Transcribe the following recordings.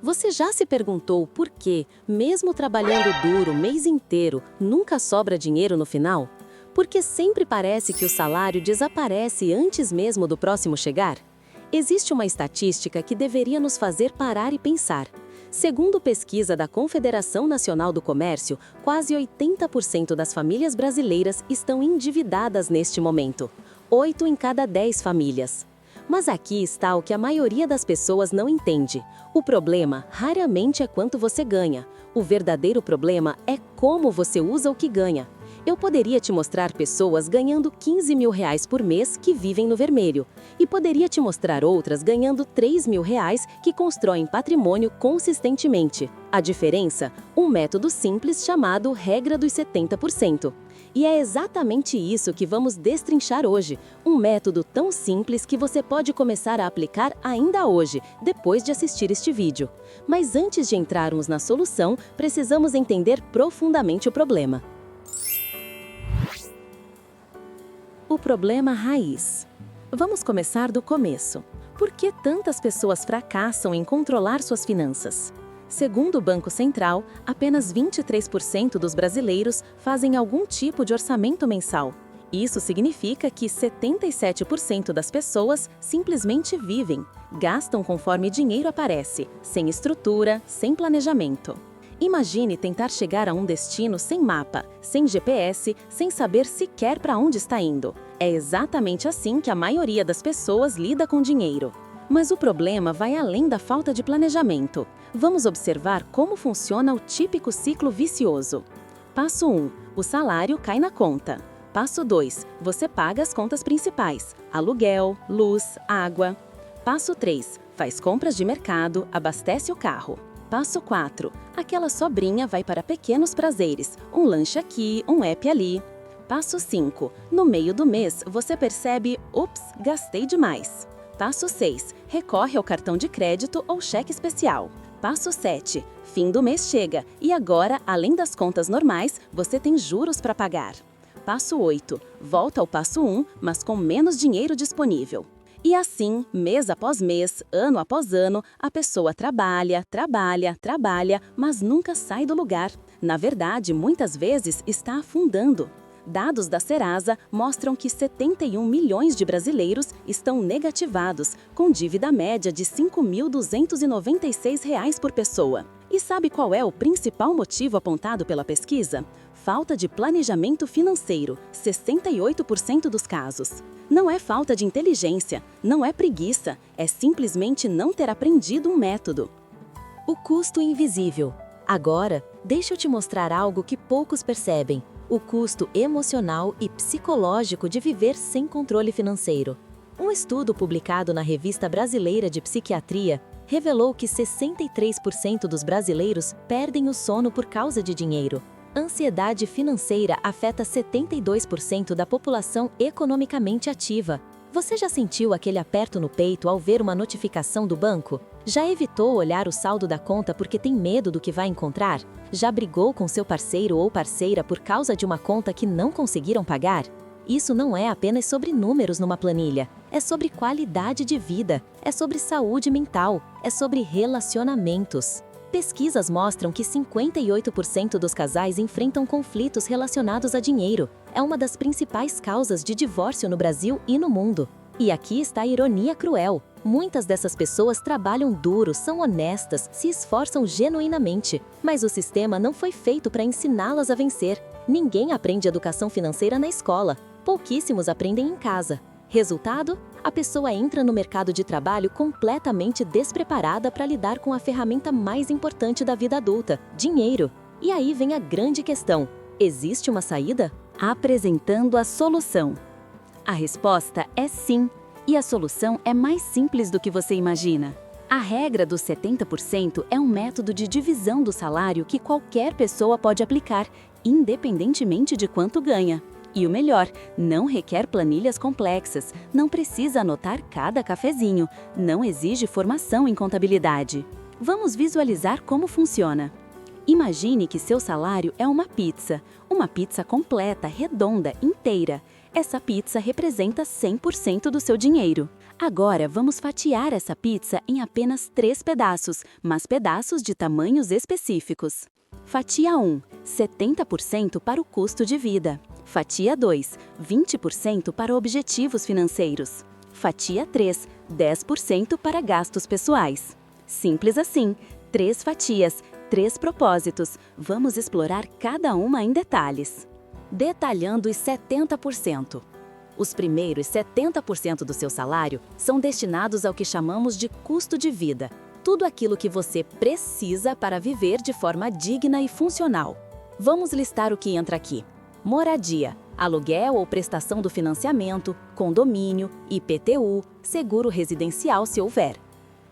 Você já se perguntou por que, mesmo trabalhando duro o mês inteiro, nunca sobra dinheiro no final? Porque sempre parece que o salário desaparece antes mesmo do próximo chegar? Existe uma estatística que deveria nos fazer parar e pensar. Segundo pesquisa da Confederação Nacional do Comércio, quase 80% das famílias brasileiras estão endividadas neste momento. 8 em cada 10 famílias. Mas aqui está o que a maioria das pessoas não entende. O problema raramente é quanto você ganha. O verdadeiro problema é como você usa o que ganha. Eu poderia te mostrar pessoas ganhando 15 mil reais por mês que vivem no vermelho. E poderia te mostrar outras ganhando 3 mil reais que constroem patrimônio consistentemente. A diferença? Um método simples chamado regra dos 70%. E é exatamente isso que vamos destrinchar hoje. Um método tão simples que você pode começar a aplicar ainda hoje, depois de assistir este vídeo. Mas antes de entrarmos na solução, precisamos entender profundamente o problema. O problema raiz. Vamos começar do começo. Por que tantas pessoas fracassam em controlar suas finanças? Segundo o Banco Central, apenas 23% dos brasileiros fazem algum tipo de orçamento mensal. Isso significa que 77% das pessoas simplesmente vivem, gastam conforme dinheiro aparece, sem estrutura, sem planejamento. Imagine tentar chegar a um destino sem mapa, sem GPS, sem saber sequer para onde está indo. É exatamente assim que a maioria das pessoas lida com dinheiro. Mas o problema vai além da falta de planejamento. Vamos observar como funciona o típico ciclo vicioso. Passo 1. O salário cai na conta. Passo 2. Você paga as contas principais: aluguel, luz, água. Passo 3. Faz compras de mercado, abastece o carro. Passo 4. Aquela sobrinha vai para pequenos prazeres, um lanche aqui, um app ali. Passo 5. No meio do mês, você percebe: ups, gastei demais. Passo 6. Recorre ao cartão de crédito ou cheque especial. Passo 7. Fim do mês chega e agora, além das contas normais, você tem juros para pagar. Passo 8. Volta ao passo 1, mas com menos dinheiro disponível. E assim, mês após mês, ano após ano, a pessoa trabalha, mas nunca sai do lugar. Na verdade, muitas vezes está afundando. Dados da Serasa mostram que 71 milhões de brasileiros estão negativados, com dívida média de R$ 5.296 por pessoa. E sabe qual é o principal motivo apontado pela pesquisa? Falta de planejamento financeiro, 68% dos casos. Não é falta de inteligência, não é preguiça, é simplesmente não ter aprendido um método. O custo invisível. Agora, deixa eu te mostrar algo que poucos percebem. O custo emocional e psicológico de viver sem controle financeiro. Um estudo publicado na Revista Brasileira de Psiquiatria revelou que 63% dos brasileiros perdem o sono por causa de dinheiro. Ansiedade financeira afeta 72% da população economicamente ativa. Você já sentiu aquele aperto no peito ao ver uma notificação do banco? Já evitou olhar o saldo da conta porque tem medo do que vai encontrar? Já brigou com seu parceiro ou parceira por causa de uma conta que não conseguiram pagar? Isso não é apenas sobre números numa planilha. É sobre qualidade de vida, é sobre saúde mental, é sobre relacionamentos. Pesquisas mostram que 58% dos casais enfrentam conflitos relacionados a dinheiro. É uma das principais causas de divórcio no Brasil e no mundo. E aqui está a ironia cruel. Muitas dessas pessoas trabalham duro, são honestas, se esforçam genuinamente. Mas o sistema não foi feito para ensiná-las a vencer. Ninguém aprende educação financeira na escola. Pouquíssimos aprendem em casa. Resultado? A pessoa entra no mercado de trabalho completamente despreparada para lidar com a ferramenta mais importante da vida adulta, dinheiro. E aí vem a grande questão: existe uma saída? Apresentando a solução. A resposta é sim, e a solução é mais simples do que você imagina. A regra dos 70% é um método de divisão do salário que qualquer pessoa pode aplicar, independentemente de quanto ganha. E o melhor, não requer planilhas complexas, não precisa anotar cada cafezinho, não exige formação em contabilidade. Vamos visualizar como funciona. Imagine que seu salário é uma pizza completa, redonda, inteira. Essa pizza representa 100% do seu dinheiro. Agora vamos fatiar essa pizza em apenas 3 pedaços, mas pedaços de tamanhos específicos. Fatia 1, 70% para o custo de vida. Fatia 2, 20% para objetivos financeiros. Fatia 3, 10% para gastos pessoais. Simples assim, 3 fatias, 3 propósitos. Vamos explorar cada uma em detalhes. Detalhando os 70%. Os primeiros 70% do seu salário são destinados ao que chamamos de custo de vida. Tudo aquilo que você precisa para viver de forma digna e funcional. Vamos listar o que entra aqui. Moradia, aluguel ou prestação do financiamento, condomínio, IPTU, seguro residencial se houver.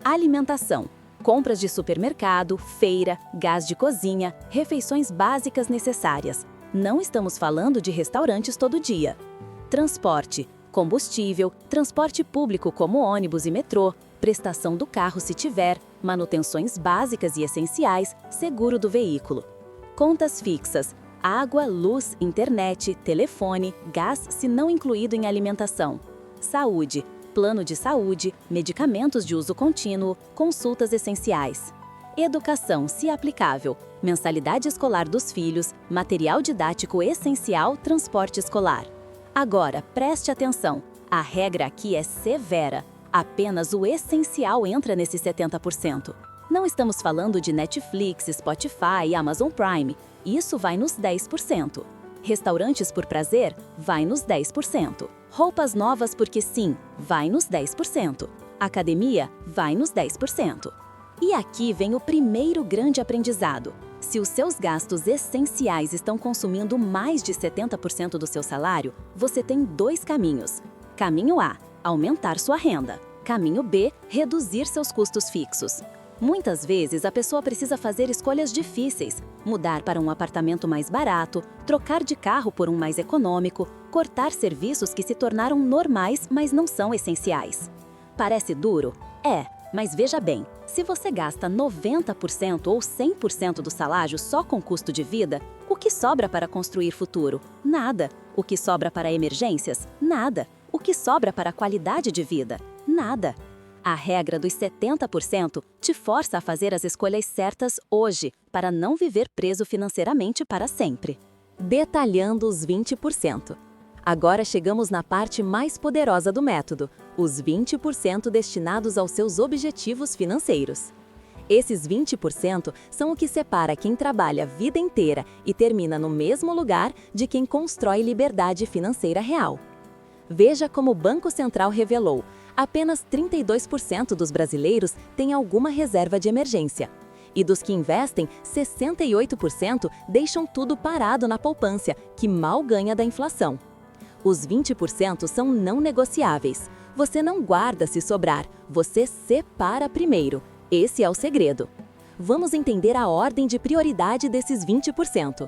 Alimentação, compras de supermercado, feira, gás de cozinha, refeições básicas necessárias. Não estamos falando de restaurantes todo dia. Transporte, combustível, transporte público como ônibus e metrô, prestação do carro se tiver, manutenções básicas e essenciais, seguro do veículo. Contas fixas, água, luz, internet, telefone, gás se não incluído em alimentação. Saúde, plano de saúde, medicamentos de uso contínuo, consultas essenciais. Educação, se aplicável, mensalidade escolar dos filhos, material didático essencial, transporte escolar. Agora, preste atenção, a regra aqui é severa. Apenas o essencial entra nesses 70%. Não estamos falando de Netflix, Spotify e Amazon Prime. Isso vai nos 10%. Restaurantes por prazer? Vai nos 10%. Roupas novas porque sim? Vai nos 10%. Academia? Vai nos 10%. E aqui vem o primeiro grande aprendizado. Se os seus gastos essenciais estão consumindo mais de 70% do seu salário, você tem 2 caminhos. Caminho A, aumentar sua renda. Caminho B, reduzir seus custos fixos. Muitas vezes a pessoa precisa fazer escolhas difíceis, mudar para um apartamento mais barato, trocar de carro por um mais econômico, cortar serviços que se tornaram normais, mas não são essenciais. Parece duro? É, mas veja bem, se você gasta 90% ou 100% do salário só com custo de vida, o que sobra para construir futuro? Nada. O que sobra para emergências? Nada. O que sobra para qualidade de vida? Nada. A regra dos 70% te força a fazer as escolhas certas hoje, para não viver preso financeiramente para sempre. Detalhando os 20%. Agora chegamos na parte mais poderosa do método, os 20% destinados aos seus objetivos financeiros. Esses 20% são o que separa quem trabalha a vida inteira e termina no mesmo lugar de quem constrói liberdade financeira real. Veja como o Banco Central revelou, apenas 32% dos brasileiros têm alguma reserva de emergência. E dos que investem, 68% deixam tudo parado na poupança, que mal ganha da inflação. Os 20% são não negociáveis. Você não guarda se sobrar, você separa primeiro. Esse é o segredo. Vamos entender a ordem de prioridade desses 20%.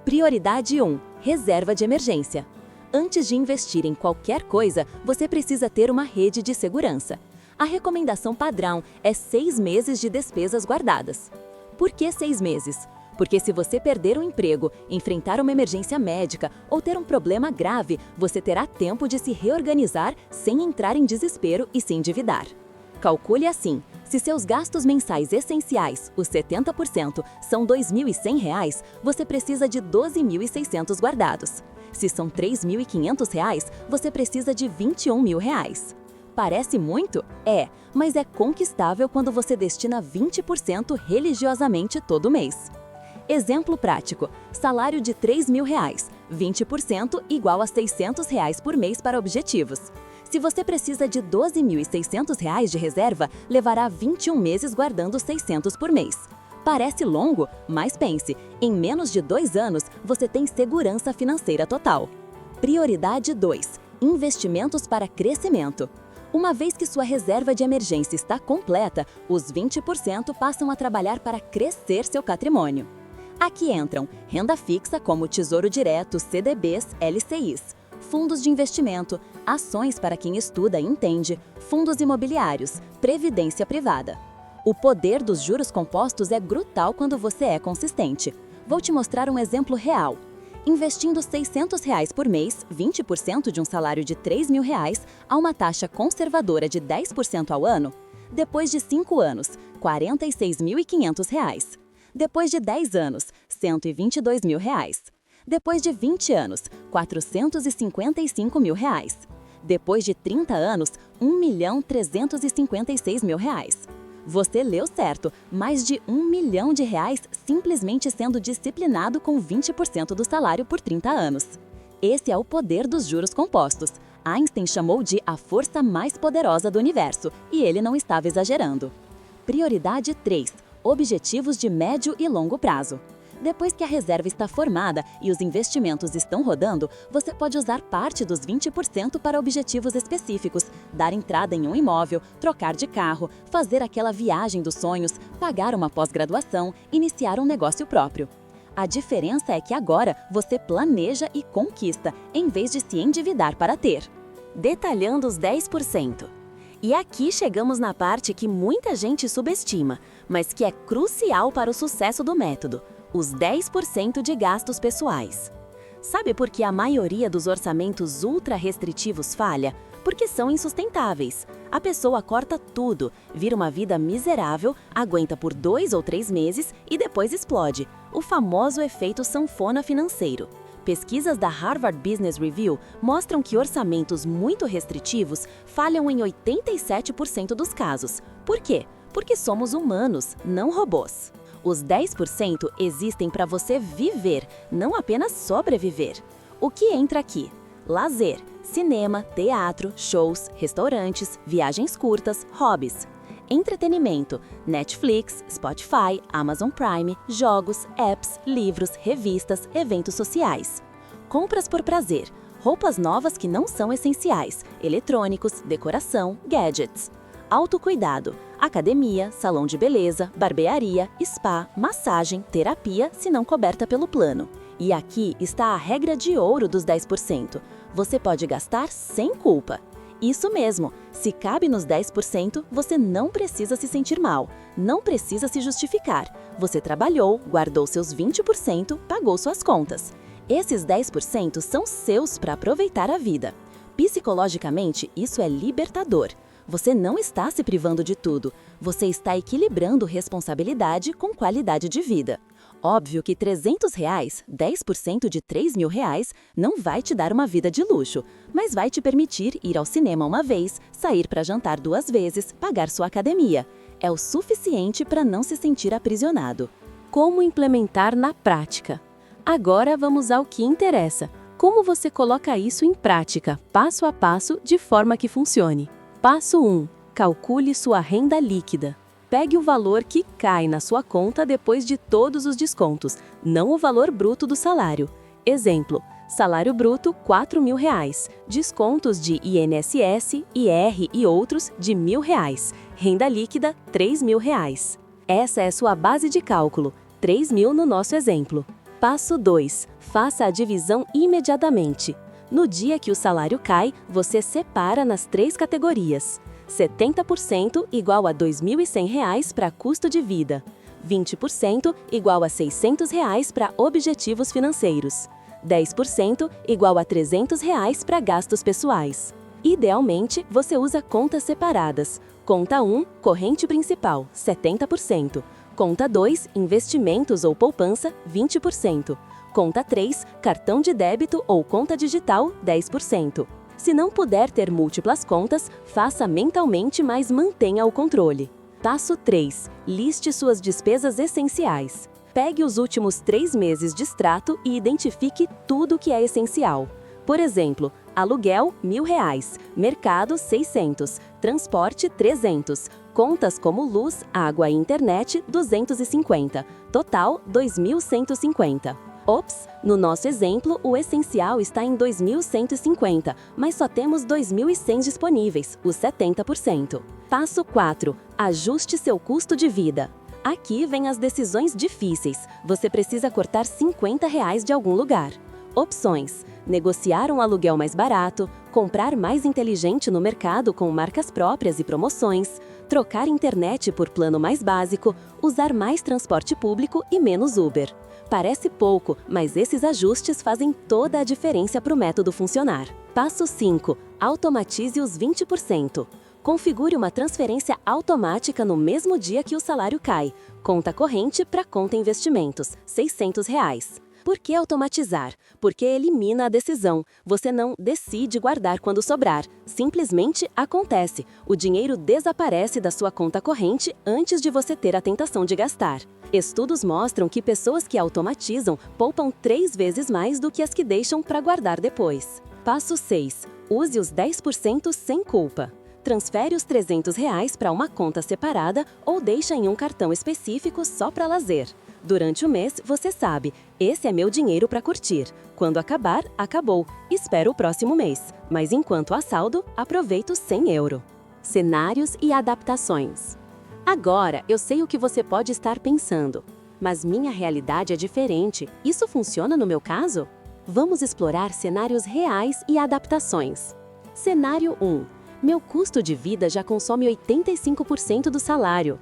Prioridade 1. Reserva de emergência. Antes de investir em qualquer coisa, você precisa ter uma rede de segurança. A recomendação padrão é 6 meses de despesas guardadas. Por que 6 meses? Porque se você perder um emprego, enfrentar uma emergência médica ou ter um problema grave, você terá tempo de se reorganizar sem entrar em desespero e se endividar. Calcule assim, se seus gastos mensais essenciais, os 70%, são R$ 2.100, você precisa de R$ 12.600 guardados. Se são R$ 3.500, você precisa de R$ 21.000. Parece muito? É, mas é conquistável quando você destina 20% religiosamente todo mês. Exemplo prático, salário de R$ 3.000, 20% igual a R$ 600 por mês para objetivos. Se você precisa de R$ 12.600 de reserva, levará 21 meses guardando 600 por mês. Parece longo, mas pense, em menos de 2 anos você tem segurança financeira total. Prioridade 2. Investimentos para crescimento. Uma vez que sua reserva de emergência está completa, os 20% passam a trabalhar para crescer seu patrimônio. Aqui entram renda fixa como Tesouro Direto, CDBs, LCIs, fundos de investimento, ações para quem estuda e entende, fundos imobiliários, previdência privada. O poder dos juros compostos é brutal quando você é consistente. Vou te mostrar um exemplo real. Investindo R$ 600 por mês, 20% de um salário de R$ 3.000, a uma taxa conservadora de 10% ao ano, depois de 5 anos, R$ 46.500. Depois de 10 anos, R$ 122.000. Depois de 20 anos, R$ 455.000. Depois de 30 anos, R$ 1.356.000. Você leu certo, mais de R$ 1 milhão simplesmente sendo disciplinado com 20% do salário por 30 anos. Esse é o poder dos juros compostos. Einstein chamou de a força mais poderosa do universo, e ele não estava exagerando. Prioridade 3. Objetivos de médio e longo prazo. Depois que a reserva está formada e os investimentos estão rodando, você pode usar parte dos 20% para objetivos específicos, dar entrada em um imóvel, trocar de carro, fazer aquela viagem dos sonhos, pagar uma pós-graduação, iniciar um negócio próprio. A diferença é que agora você planeja e conquista, em vez de se endividar para ter. Detalhando os 10%. E aqui chegamos na parte que muita gente subestima, mas que é crucial para o sucesso do método: os 10% de gastos pessoais. Sabe por que a maioria dos orçamentos ultra-restritivos falha? Porque são insustentáveis. A pessoa corta tudo, vira uma vida miserável, aguenta por 2 ou 3 meses e depois explode. O famoso efeito sanfona financeiro. Pesquisas da Harvard Business Review mostram que orçamentos muito restritivos falham em 87% dos casos. Por quê? Porque somos humanos, não robôs. Os 10% existem para você viver, não apenas sobreviver. O que entra aqui? Lazer, cinema, teatro, shows, restaurantes, viagens curtas, hobbies. Entretenimento, Netflix, Spotify, Amazon Prime, jogos, apps, livros, revistas, eventos sociais. Compras por prazer, roupas novas que não são essenciais, eletrônicos, decoração, gadgets. Autocuidado, academia, salão de beleza, barbearia, spa, massagem, terapia, se não coberta pelo plano. E aqui está a regra de ouro dos 10%. Você pode gastar sem culpa. Isso mesmo, se cabe nos 10%, você não precisa se sentir mal, não precisa se justificar. Você trabalhou, guardou seus 20%, pagou suas contas. Esses 10% são seus para aproveitar a vida. Psicologicamente, isso é libertador. Você não está se privando de tudo, você está equilibrando responsabilidade com qualidade de vida. Óbvio que R$ 300, 10% de R$ 3.000, não vai te dar uma vida de luxo, mas vai te permitir ir ao cinema uma vez, sair para jantar 2 vezes, pagar sua academia. É o suficiente para não se sentir aprisionado. Como implementar na prática? Agora vamos ao que interessa. Como você coloca isso em prática, passo a passo, de forma que funcione? Passo 1. Calcule sua renda líquida. Pegue o valor que cai na sua conta depois de todos os descontos, não o valor bruto do salário. Exemplo, salário bruto R$ 4.000, descontos de INSS, IR e outros de R$ 1.000, renda líquida R$ 3.000. Essa é sua base de cálculo, R$ 3.000 no nosso exemplo. Passo 2. Faça a divisão imediatamente. No dia que o salário cai, você separa nas 3 categorias. 70% igual a R$ 2.100 para custo de vida. 20% igual a R$ 600 para objetivos financeiros. 10% igual a R$ 300 para gastos pessoais. Idealmente, você usa contas separadas. Conta 1, corrente principal, 70%. Conta 2, investimentos ou poupança, 20%. Conta 3, cartão de débito ou conta digital, 10%. Se não puder ter múltiplas contas, faça mentalmente, mas mantenha o controle. Passo 3. Liste suas despesas essenciais. Pegue os últimos 3 meses de extrato e identifique tudo que é essencial. Por exemplo, aluguel, R$ 1.000, mercado, 600, transporte, 300, contas como luz, água e internet, 250, total, 2.150. Ops, no nosso exemplo, o essencial está em 2.150, mas só temos 2.100 disponíveis, os 70%. Passo 4. Ajuste seu custo de vida. Aqui vem as decisões difíceis. Você precisa cortar R$ 50 de algum lugar. Opções: negociar um aluguel mais barato, comprar mais inteligente no mercado com marcas próprias e promoções, trocar internet por plano mais básico, usar mais transporte público e menos Uber. Parece pouco, mas esses ajustes fazem toda a diferença para o método funcionar. Passo 5. Automatize os 20%. Configure uma transferência automática no mesmo dia que o salário cai. Conta corrente para conta investimentos, R$ 600. Por que automatizar? Porque elimina a decisão. Você não decide guardar quando sobrar. Simplesmente acontece. O dinheiro desaparece da sua conta corrente antes de você ter a tentação de gastar. Estudos mostram que pessoas que automatizam poupam 3 vezes mais do que as que deixam para guardar depois. Passo 6. Use os 10% sem culpa. Transfere os R$ 300 para uma conta separada ou deixa em um cartão específico só para lazer. Durante o mês, você sabe, esse é meu dinheiro para curtir. Quando acabar, acabou. Espero o próximo mês. Mas enquanto há saldo, aproveito os €100. Cenários e adaptações. Agora, eu sei o que você pode estar pensando. Mas minha realidade é diferente. Isso funciona no meu caso? Vamos explorar cenários reais e adaptações. Cenário 1. Meu custo de vida já consome 85% do salário.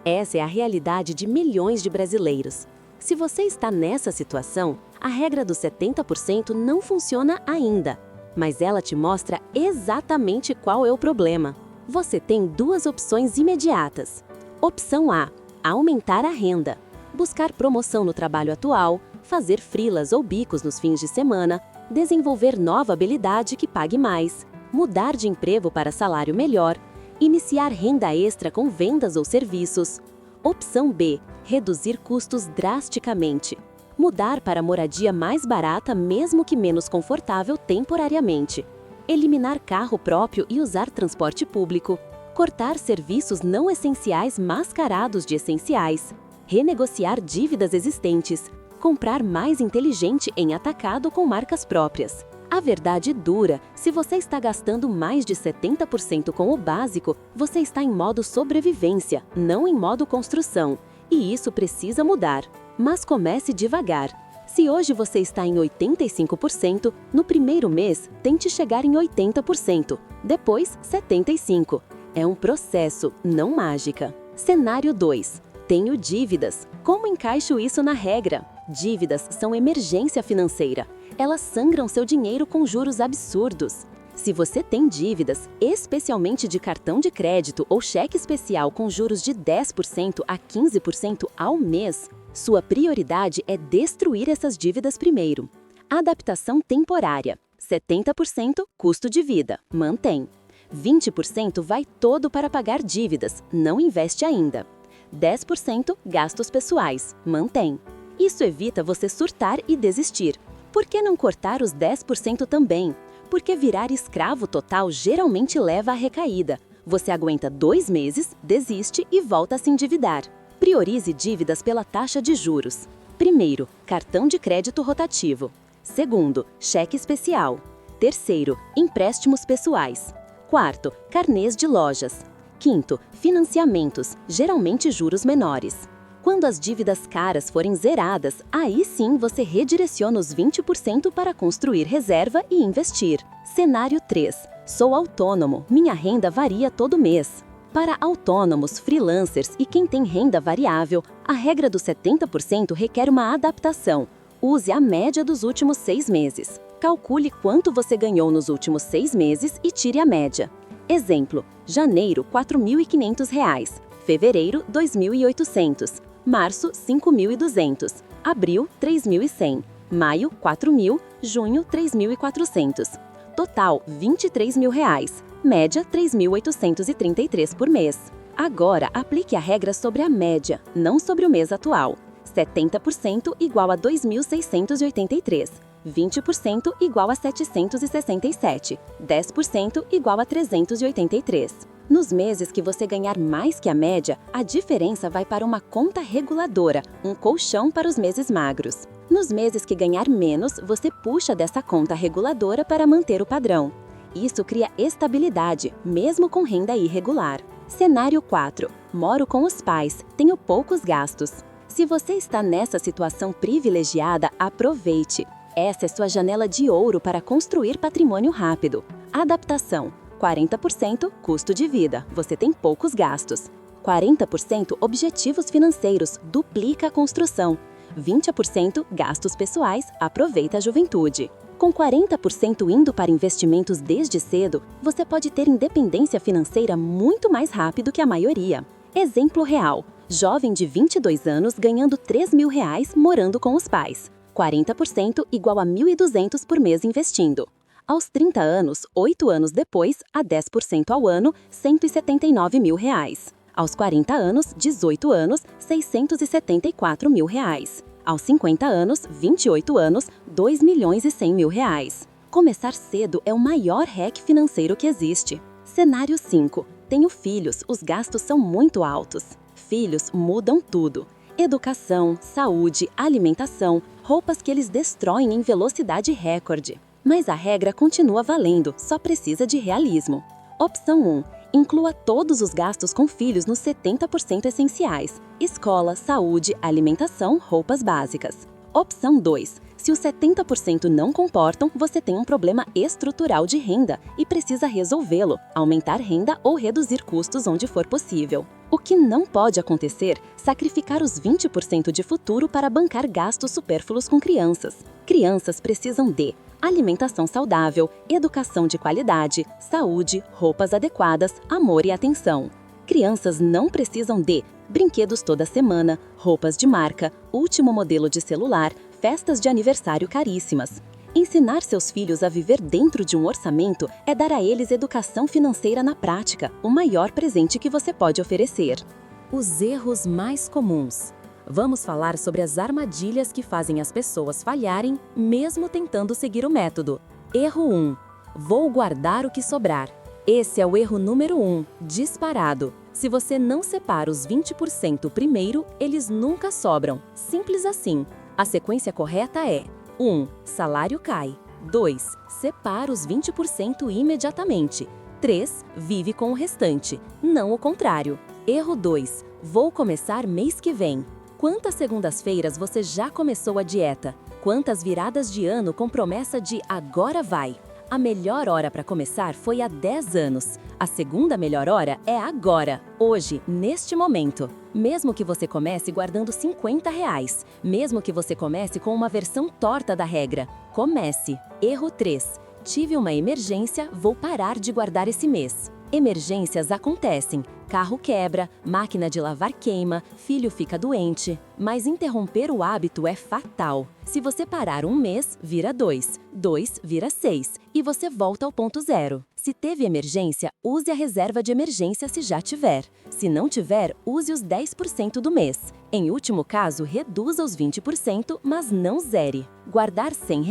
Essa é a realidade de milhões de brasileiros. Se você está nessa situação, a regra dos 70% não funciona ainda, mas ela te mostra exatamente qual é o problema. Você tem 2 opções imediatas. Opção A: aumentar a renda. Buscar promoção no trabalho atual, fazer freelas ou bicos nos fins de semana, desenvolver nova habilidade que pague mais, mudar de emprego para salário melhor, iniciar renda extra com vendas ou serviços. Opção B: reduzir custos drasticamente. Mudar para moradia mais barata, mesmo que menos confortável temporariamente. Eliminar carro próprio e usar transporte público. Cortar serviços não essenciais mascarados de essenciais. Renegociar dívidas existentes. Comprar mais inteligente em atacado com marcas próprias. A verdade dura, se você está gastando mais de 70% com o básico, você está em modo sobrevivência, não em modo construção. E isso precisa mudar. Mas comece devagar. Se hoje você está em 85%, no primeiro mês, tente chegar em 80%, depois 75%. É um processo, não mágica. Cenário 2. Tenho dívidas. Como encaixo isso na regra? Dívidas são emergência financeira. Elas sangram seu dinheiro com juros absurdos. Se você tem dívidas, especialmente de cartão de crédito ou cheque especial com juros de 10% a 15% ao mês, sua prioridade é destruir essas dívidas primeiro. Adaptação temporária. 70% custo de vida, mantém. 20% vai todo para pagar dívidas, não investe ainda. 10% gastos pessoais, mantém. Isso evita você surtar e desistir. Por que não cortar os 10% também? Porque virar escravo total geralmente leva à recaída. Você aguenta 2 meses, desiste e volta a se endividar. Priorize dívidas pela taxa de juros. Primeiro, cartão de crédito rotativo. Segundo, cheque especial. Terceiro, empréstimos pessoais. Quarto, carnês de lojas. Quinto, financiamentos, geralmente juros menores. Quando as dívidas caras forem zeradas, aí sim você redireciona os 20% para construir reserva e investir. Cenário 3. Sou autônomo, minha renda varia todo mês. Para autônomos, freelancers e quem tem renda variável, a regra dos 70% requer uma adaptação. Use a média dos últimos 6 meses. Calcule quanto você ganhou nos últimos 6 meses e tire a média. Exemplo: janeiro, R$ 4.500. Fevereiro, R$ 2.800. Março, R$ 5.200. Abril, R$ 3.100. Maio, R$ 4.000. Junho, R$ 3.400. Total, R$ 23.000. Média, R$ 3.833 por mês. Agora, aplique a regra sobre a média, não sobre o mês atual. 70% igual a 2.683. 20% igual a 767. 10% igual a 383. Nos meses que você ganhar mais que a média, a diferença vai para uma conta reguladora, um colchão para os meses magros. Nos meses que ganhar menos, você puxa dessa conta reguladora para manter o padrão. Isso cria estabilidade, mesmo com renda irregular. Cenário 4. Moro com os pais, tenho poucos gastos. Se você está nessa situação privilegiada, aproveite. Essa é sua janela de ouro para construir patrimônio rápido. Adaptação. 40% custo de vida, você tem poucos gastos. 40% objetivos financeiros, duplica a construção. 20% gastos pessoais, aproveita a juventude. Com 40% indo para investimentos desde cedo, você pode ter independência financeira muito mais rápido que a maioria. Exemplo real. Jovem de 22 anos ganhando R$ 3.000 morando com os pais. 40% igual a 1.200 por mês investindo. Aos 30 anos, 8 anos depois, a 10% ao ano, R$ 179 mil. Aos 40 anos, 18 anos, R$ 674 mil. Aos 50 anos, 28 anos, R$ 2.100.000. Começar cedo é o maior hack financeiro que existe. Cenário 5. Tenho filhos, os gastos são muito altos. Filhos mudam tudo. Educação, saúde, alimentação, roupas que eles destroem em velocidade recorde. Mas a regra continua valendo, só precisa de realismo. Opção 1. Inclua todos os gastos com filhos nos 70% essenciais. Escola, saúde, alimentação, roupas básicas. Opção 2. Se os 70% não comportam, você tem um problema estrutural de renda e precisa resolvê-lo, aumentar renda ou reduzir custos onde for possível. O que não pode acontecer, sacrificar os 20% de futuro para bancar gastos supérfluos com crianças. Crianças precisam de alimentação saudável, educação de qualidade, saúde, roupas adequadas, amor e atenção. Crianças não precisam de brinquedos toda semana, roupas de marca, último modelo de celular, festas de aniversário caríssimas. Ensinar seus filhos a viver dentro de um orçamento é dar a eles educação financeira na prática, o maior presente que você pode oferecer. Os erros mais comuns. Vamos falar sobre as armadilhas que fazem as pessoas falharem, mesmo tentando seguir o método. Erro 1. Vou guardar o que sobrar. Esse é o erro número 1, disparado. Se você não separa os 20% primeiro, eles nunca sobram. Simples assim. A sequência correta é: 1. Salário cai. 2. Separa os 20% imediatamente. 3. Vive com o restante, não o contrário. Erro 2. Vou começar mês que vem. Quantas segundas-feiras você já começou a dieta? Quantas viradas de ano com promessa de agora vai? A melhor hora para começar foi há 10 anos. A segunda melhor hora é agora, hoje, neste momento. Mesmo que você comece guardando R$ 50, mesmo que você comece com uma versão torta da regra, comece. Erro 3. Tive uma emergência, vou parar de guardar esse mês. Emergências acontecem. Carro quebra, máquina de lavar queima, filho fica doente. Mas interromper o hábito é fatal. Se você parar um mês, vira 2. 2 vira 6. E você volta ao ponto zero. Se teve emergência, use a reserva de emergência se já tiver. Se não tiver, use os 10% do mês. Em último caso, reduza os 20%, mas não zere. Guardar R$ 100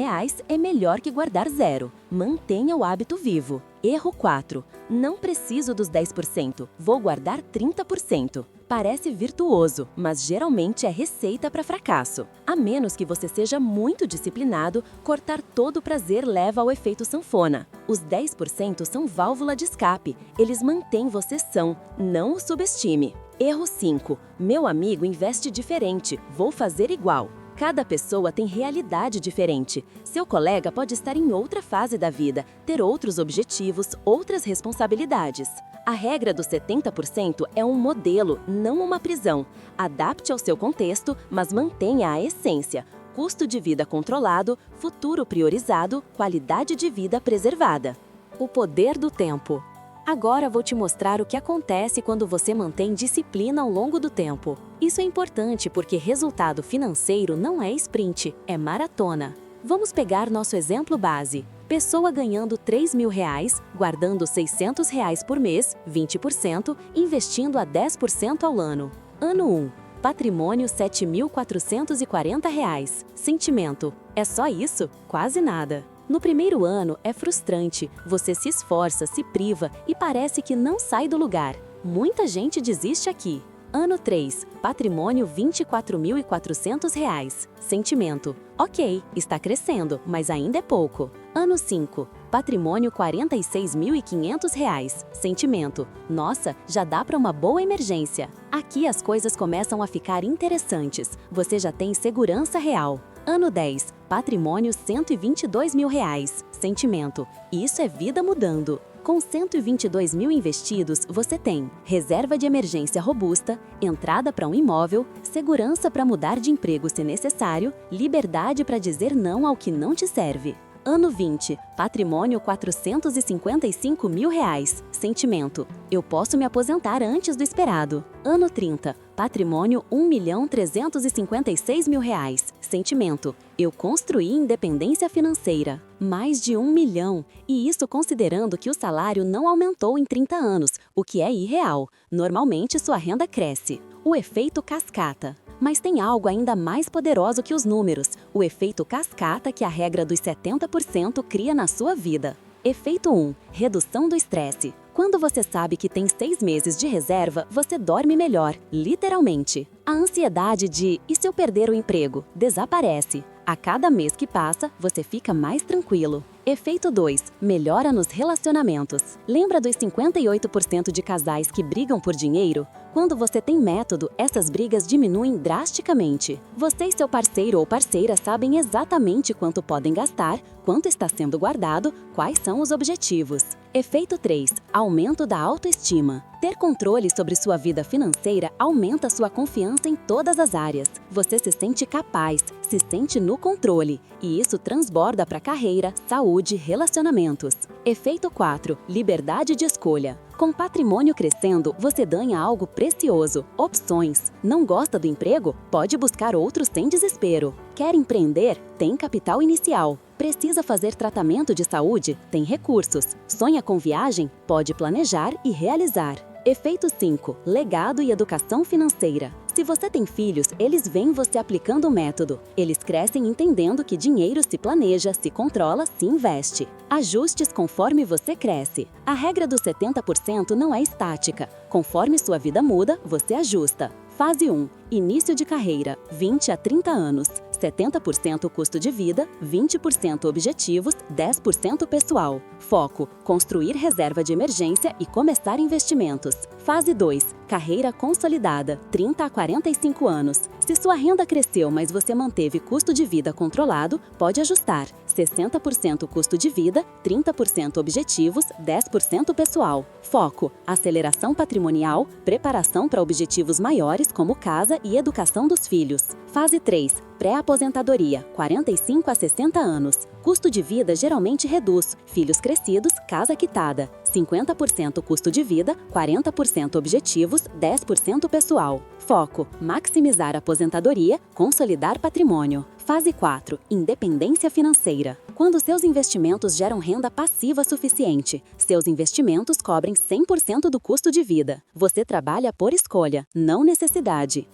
é melhor que guardar zero. Mantenha o hábito vivo. Erro 4. Não preciso dos 10%, vou guardar 30%. Parece virtuoso, mas geralmente é receita para fracasso. A menos que você seja muito disciplinado, cortar todo o prazer leva ao efeito sanfona. Os 10% são válvula de escape, eles mantêm você são, não o subestime. Erro 5. Meu amigo investe diferente, vou fazer igual. Cada pessoa tem realidade diferente. Seu colega pode estar em outra fase da vida, ter outros objetivos, outras responsabilidades. A regra dos 70% é um modelo, não uma prisão. Adapte ao seu contexto, mas mantenha a essência. Custo de vida controlado, futuro priorizado, qualidade de vida preservada. O poder do tempo. Agora vou te mostrar o que acontece quando você mantém disciplina ao longo do tempo. Isso é importante porque resultado financeiro não é sprint, é maratona. Vamos pegar nosso exemplo base. Pessoa ganhando R$ 3.000, guardando R$ 600 por mês, 20%, investindo a 10% ao ano. Ano 1. Patrimônio R$ 7.440. Sentimento. É só isso? Quase nada. No primeiro ano é frustrante, você se esforça, se priva e parece que não sai do lugar. Muita gente desiste aqui. Ano 3, patrimônio R$ 24.400. Sentimento. Ok, está crescendo, mas ainda é pouco. Ano 5. Patrimônio R$ 46.500. Sentimento: nossa, já dá para uma boa emergência. Aqui as coisas começam a ficar interessantes. Você já tem segurança real. Ano 10. Patrimônio R$ 122.000. Sentimento: isso é vida mudando. Com 122 mil investidos, você tem reserva de emergência robusta, entrada para um imóvel, segurança para mudar de emprego se necessário, liberdade para dizer não ao que não te serve. Ano 20. Patrimônio R$ 455.000. Sentimento: eu posso me aposentar antes do esperado. Ano 30. Patrimônio R$ 1.356.000. Sentimento: eu construí independência financeira. Mais de 1 milhão. E isso considerando que o salário não aumentou em 30 anos, o que é irreal. Normalmente sua renda cresce. O efeito cascata. Mas tem algo ainda mais poderoso que os números, o efeito cascata que a regra dos 70% cria na sua vida. Efeito 1. Redução do estresse. Quando você sabe que tem 6 meses de reserva, você dorme melhor, literalmente. A ansiedade de "e se eu perder o emprego?" desaparece. A cada mês que passa, você fica mais tranquilo. Efeito 2. Melhora nos relacionamentos. Lembra dos 58% de casais que brigam por dinheiro? Quando você tem método, essas brigas diminuem drasticamente. Você e seu parceiro ou parceira sabem exatamente quanto podem gastar, quanto está sendo guardado, quais são os objetivos. Efeito 3. Aumento da autoestima. Ter controle sobre sua vida financeira aumenta sua confiança em todas as áreas. Você se sente capaz, se sente no controle, e isso transborda para carreira, saúde, relacionamentos. Efeito 4. Liberdade de escolha. Com patrimônio crescendo, você ganha algo precioso: opções. Não gosta do emprego? Pode buscar outros sem desespero. Quer empreender? Tem capital inicial. Precisa fazer tratamento de saúde? Tem recursos. Sonha com viagem? Pode planejar e realizar. Efeito 5. Legado e educação financeira. Se você tem filhos, eles veem você aplicando o método. Eles crescem entendendo que dinheiro se planeja, se controla, se investe. Ajustes conforme você cresce. A regra dos 70% não é estática. Conforme sua vida muda, você ajusta. Fase 1. Início de carreira, 20 a 30 anos. 70% custo de vida, 20% objetivos, 10% pessoal. Foco: construir reserva de emergência e começar investimentos. Fase 2. Carreira consolidada, 30 a 45 anos. Se sua renda cresceu, mas você manteve custo de vida controlado, pode ajustar. 60% custo de vida, 30% objetivos, 10% pessoal. Foco: aceleração patrimonial, preparação para objetivos maiores como casa e educação dos filhos. Fase 3. Pré-aposentadoria, 45 a 60 anos. Custo de vida geralmente reduz. Filhos crescidos, casa quitada. 50% custo de vida, 40% objetivos, 10% pessoal. Foco: maximizar a aposentadoria, consolidar patrimônio. Fase 4. Independência financeira. Quando seus investimentos geram renda passiva suficiente. Seus investimentos cobrem 100% do custo de vida. Você trabalha por escolha, não necessidade.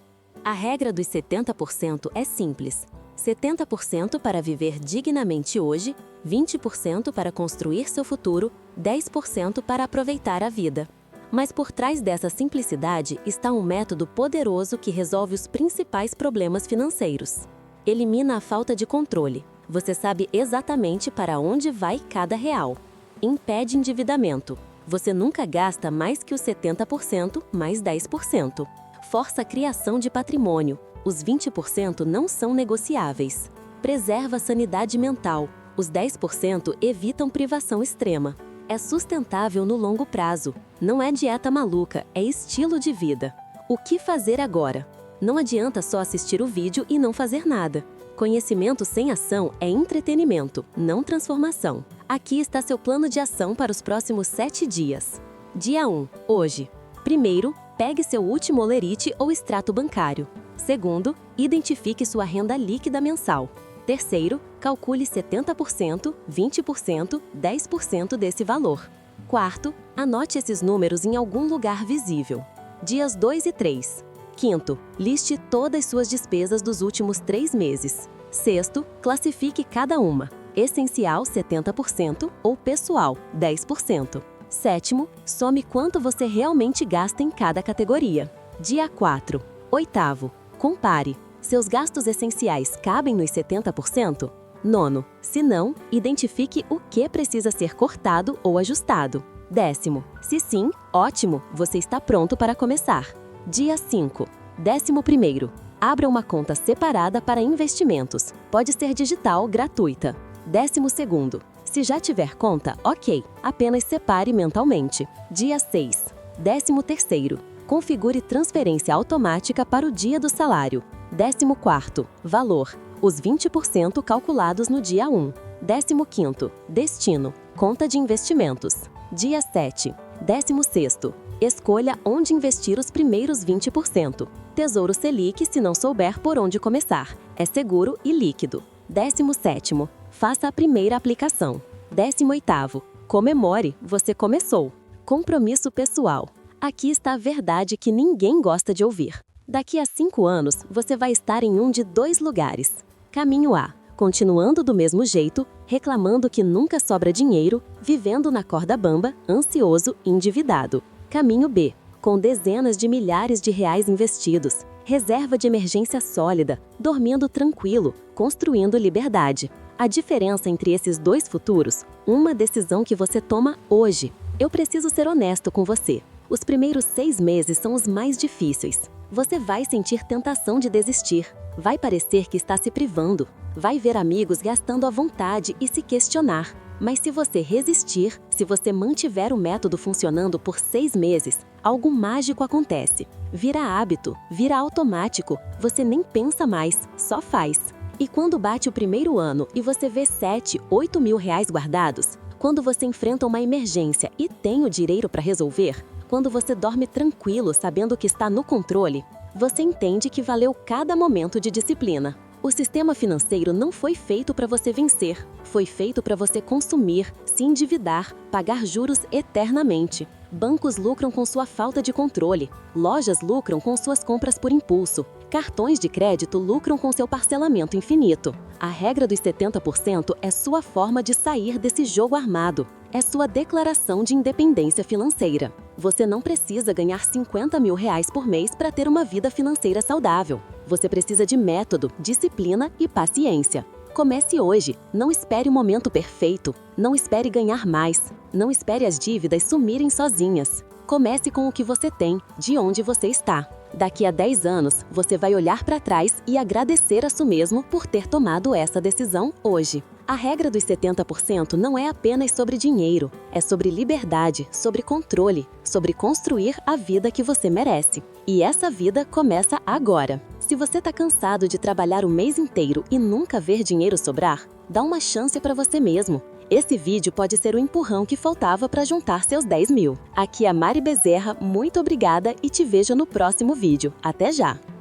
A regra dos 70% é simples. 70% para viver dignamente hoje, 20% para construir seu futuro, 10% para aproveitar a vida. Mas por trás dessa simplicidade está um método poderoso que resolve os principais problemas financeiros. Elimina a falta de controle. Você sabe exatamente para onde vai cada real. Impede endividamento. Você nunca gasta mais que os 70% mais 10%. Força a criação de patrimônio. Os 20% não são negociáveis. Preserva a sanidade mental. Os 10% evitam privação extrema. É sustentável no longo prazo. Não é dieta maluca, é estilo de vida. O que fazer agora? Não adianta só assistir o vídeo e não fazer nada. Conhecimento sem ação é entretenimento, não transformação. Aqui está seu plano de ação para os próximos 7 dias. Dia 1. Hoje. Primeiro, pegue seu último holerite ou extrato bancário. Segundo, identifique sua renda líquida mensal. Terceiro, calcule 70%, 20%, 10% desse valor. Quarto, anote esses números em algum lugar visível. Dias 2 e 3. Quinto, liste todas suas despesas dos últimos 3 meses. Sexto, classifique cada uma. Essencial 70% ou pessoal 10%. Sétimo, some quanto você realmente gasta em cada categoria. Dia 4. Oitavo, compare. Seus gastos essenciais cabem nos 70%? Nono, se não, identifique o que precisa ser cortado ou ajustado. 10º, se sim, ótimo, você está pronto para começar. Dia 5. 11º, abra uma conta separada para investimentos. Pode ser digital, gratuita. 12º, se já tiver conta, ok, apenas separe mentalmente. Dia 6. 13º, configure transferência automática para o dia do salário. 14º, valor, os 20% calculados no dia 1. 15º, destino, conta de investimentos. Dia 7. 16º, escolha onde investir os primeiros 20%. Tesouro Selic se não souber por onde começar. É seguro e líquido. 17º, faça a primeira aplicação. 18º, comemore, você começou. Compromisso pessoal. Aqui está a verdade que ninguém gosta de ouvir. Daqui a 5 anos, você vai estar em um de 2 lugares. Caminho A, continuando do mesmo jeito, reclamando que nunca sobra dinheiro, vivendo na corda bamba, ansioso e endividado. Caminho B, com dezenas de milhares de reais investidos, reserva de emergência sólida, dormindo tranquilo, construindo liberdade. A diferença entre esses 2 futuros, uma decisão que você toma hoje. Eu preciso ser honesto com você. Os primeiros 6 meses são os mais difíceis. Você vai sentir tentação de desistir. Vai parecer que está se privando. Vai ver amigos gastando à vontade e se questionar. Mas se você resistir, se você mantiver o método funcionando por 6 meses, algo mágico acontece. Vira hábito, vira automático. Você nem pensa mais, só faz. E quando bate o primeiro ano e você vê 7, 8 mil reais guardados, quando você enfrenta uma emergência e tem o dinheiro para resolver, quando você dorme tranquilo sabendo que está no controle, você entende que valeu cada momento de disciplina. O sistema financeiro não foi feito para você vencer, foi feito para você consumir, se endividar, pagar juros eternamente. Bancos lucram com sua falta de controle, lojas lucram com suas compras por impulso, cartões de crédito lucram com seu parcelamento infinito. A regra dos 70% é sua forma de sair desse jogo armado. É sua declaração de independência financeira. Você não precisa ganhar 50 mil reais por mês para ter uma vida financeira saudável. Você precisa de método, disciplina e paciência. Comece hoje. Não espere o momento perfeito. Não espere ganhar mais. Não espere as dívidas sumirem sozinhas. Comece com o que você tem, de onde você está. Daqui a 10 anos, você vai olhar para trás e agradecer a si mesmo por ter tomado essa decisão hoje. A regra dos 70% não é apenas sobre dinheiro, é sobre liberdade, sobre controle, sobre construir a vida que você merece. E essa vida começa agora. Se você está cansado de trabalhar o mês inteiro e nunca ver dinheiro sobrar, dá uma chance para você mesmo. Esse vídeo pode ser o empurrão que faltava para juntar seus 10 mil. Aqui é a Mari Bezerra, muito obrigada e te vejo no próximo vídeo. Até já!